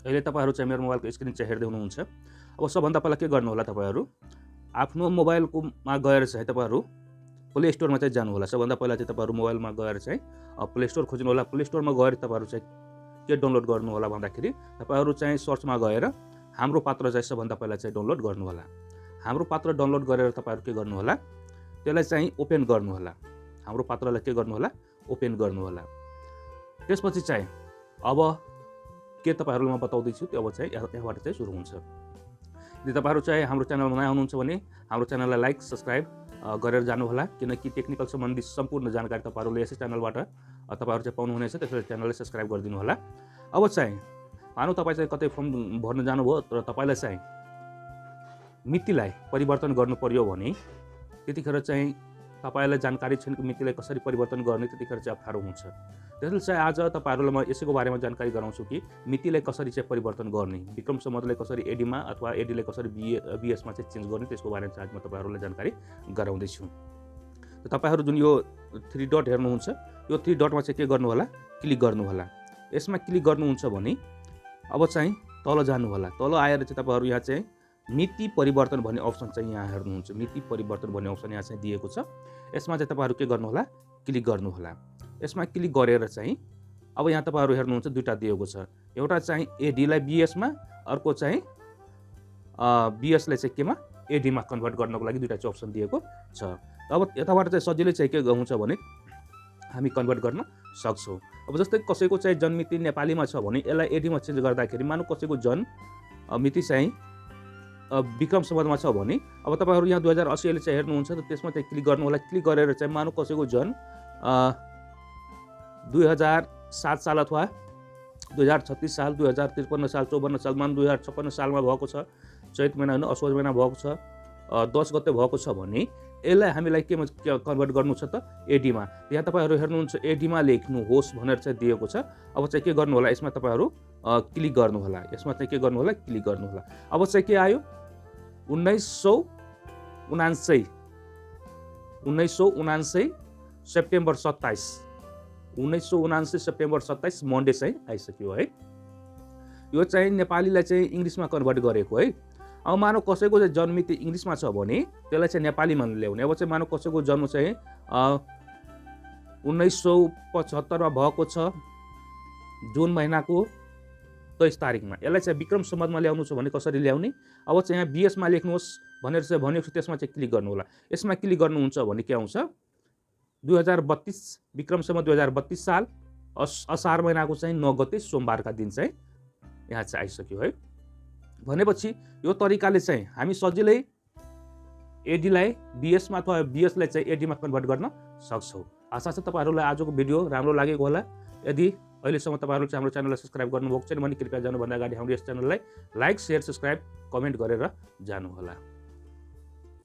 अहिले तपाईहरु चाहिँ मेरो मोबाइलको स्क्रिन चाहिँ हेर्दै हुनुहुन्छ। अब सबभन्दा पहिला के गर्नु होला तपाईहरु आफ्नो मोबाइलकोमा गएर चाहिँ तपाईहरु प्ले स्टोरमा चाहिँ जानु होला। सबभन्दा पहिला चाहिँ तपाईहरु मोबाइलमा गएर चाहिँ प्ले स्टोर खोज्नु होला। प्ले स्टोरमा गएर तपाईहरु चाहिँ के डाउनलोड गर्नु होला भन्दाखेरि तपाईहरु चाहिँ सर्चमा गएर हाम्रो पात्र चाहिँ सबभन्दा पहिला चाहिँ डाउनलोड गर्नु होला। हाम्रो पात्र डाउनलोड गरेर तपाईहरु के गर्नु होला त्यसलाई चाहिँ ओपन गर्नु होला। हाम्रो पात्रलाई के गर्नु होला ओपन गर्नु होला। त्यसपछि चाहिँ अब के तपाईहरुलाई म बताउँदै छु त्यो अब चाहिँ यहाँबाट चाहिँ सुरु हुन्छ। यदि तपाईहरु चाहिँ हाम्रो च्यानलमा नयाँ हुनुहुन्छ भने हाम्रो च्यानललाई लाइक सब्स्क्राइब गरेर जानु होला, किनकि टेक्निकल सम्बन्धी सम्पूर्ण जानकारी तपाईहरुले यसै च्यानलबाट तपाईहरु चाहिँ पाउनुहुनेछ। त्यसैले च्यानललाई सब्स्क्राइब गरिदिनु होला। अब चाहिँ मानौ तपाई चाहिँ कतै फर्म भर्न जानुभयो तर तपाईलाई चाहिँ मितिलाई परिवर्तन गर्नु पर्यो भने त्यतिखेर चाहिँ तपाईलाई जानकारी छैन कि मितिलाई कसरी परिवर्तन गर्ने, त्यतिखेर चाहिँ अप्ठ्यारो हुन्छ। त्यसैले चाहिँ आज तपाईहरुलाई म यसैको बारेमा जानकारी गराउँछु कि मितिलाई कसरी चाहिँ परिवर्तन गर्ने, विक्रम सम्वतलाई कसरी एडीमा अथवा एडीलाई कसरी बीएसमा चाहिँ चेन्ज गर्ने, त्यसको बारेमा चाहिँ आज म तपाईहरुलाई जानकारी गराउँदै छु। तपाईहरु जुन यो 3 डट हेर्नुहुन्छ यो 3 डटमा चाहिँ के गर्नु होला क्लिक गर्नु होला। यसमा क्लिक गर्नुहुन्छ भने अब चाहिँ तल जानु होला। तल आएर चाहिँ तपाईहरु यहाँ चाहिँ मिति परिवर्तन भन्ने अप्सन चाहिँ यहाँ हेर्नुहुन्छ। मिति परिवर्तन भन्ने अप्सन यहाँ चाहिँ दिएको छ। यसमा चाहिँ तपाईहरु के गर्नु होला क्लिक गर्नु होला। यसमा क्लिक गरेर चाहिँ अब यहाँ तपाईहरु हेर्नुहुन्छ दुईटा दिएको छ। एउटा चाहिँ एडीलाई बीएसमा, अर्को चाहिँ बीएसलाई चाहिँ केमा एडीमा कन्भर्ट गर्नको लागि दुईटा चाहिँ अप्सन दिएको छ। अब यताबाट चाहिँ सजिलै चाहिँ के हुन्छ भने हामी कन्भर्ट गर्न सक्छौं। अब जस्तै कसैको चाहिँ जन्ममिति नेपालीमा छ भने यसलाई एडीमा चेन्ज गर्दाखेरि मानौ कसैको जन्म मिति चाहिँ विक्रम सम्वतमा छ भने अब तपाईहरु यहाँ 2080 अहिले चाहिँ हेर्नुहुन्छ त त्यसमा चाहिँ क्लिक गर्नु होला। क्लिक गरेर चाहिँ मानौ कसैको जन्म 2007 साल अथवा 2036 साल 2053 साल 54 साल मान 2056 सालमा भएको छ, चैत महिना हैन असोज महिना भएको छ, 10 गते भएको छ भने यसलाई हामीलाई केमा कन्भर्ट गर्नु छ त एडीमा। यहाँ तपाईहरु हेर्नुहुन्छ एडीमा लेख्नुहोस् भनेर चाहिँ दिएको छ। अब चाहिँ के गर्नु होला यसमा तपाईहरु क्लिक गर्नु होला। यसमा चाहिँ के गर्नु होला क्लिक गर्नु होला। अब चाहिँ के आयो 1979 सेप्टेम्बर 27 1979 सेप्टेम्बर 27 मन्डे चाहिँ आइसक्यो है। यो चाहिँ नेपालीलाई चाहिँ इंग्लिशमा कन्भर्ट गरेको है। अब मानौ कसैको चाहिँ जन्ममिति इंग्लिशमा छ भने त्यसलाई चाहिँ नेपालीमा ल्याउने। अब चाहिँ मानौ कसैको जन्म चाहिँ 1975 मा भएको छ जुन महिनाको 23 तारिखमा, यसलाई चाहिँ विक्रम सम्वतमा ल्याउनु छ भने कसरी ल्याउने। अब चाहिँ यहाँ बीएसमा लेख्नुहोस् भनेर चाहिँ भनेको त्यसमा चाहिँ क्लिक गर्नु होला। यसमा क्लिक गर्नुहुन्छ भने के आउँछ 2032 विक्रम सम्वत 2032 साल असार महिनाको चाहिँ 9 गते सोमबारका दिन चाहिँ यहाँ चाहिँ आइसक्यो है। भनेपछि यो तरिकाले चाहिँ हामी सजिलै एडीलाई बीएसमा अथवा बीएसलाई चाहिँ एडीमा कन्भर्ट गर्न सक्छौं। आशा छ तपाईहरुलाई आजको भिडियो राम्रो लागेको होला। यदि अहिलेसम्म तपाईहरुले चाहिँ हाम्रो च्यानललाई सब्स्क्राइब गर्नुभएको छैन भने कृपया जानुभन्दा अगाडि हाम्रो यस च्यानललाई लाइक शेयर सब्स्क्राइब कमेन्ट गरेर जानु होला।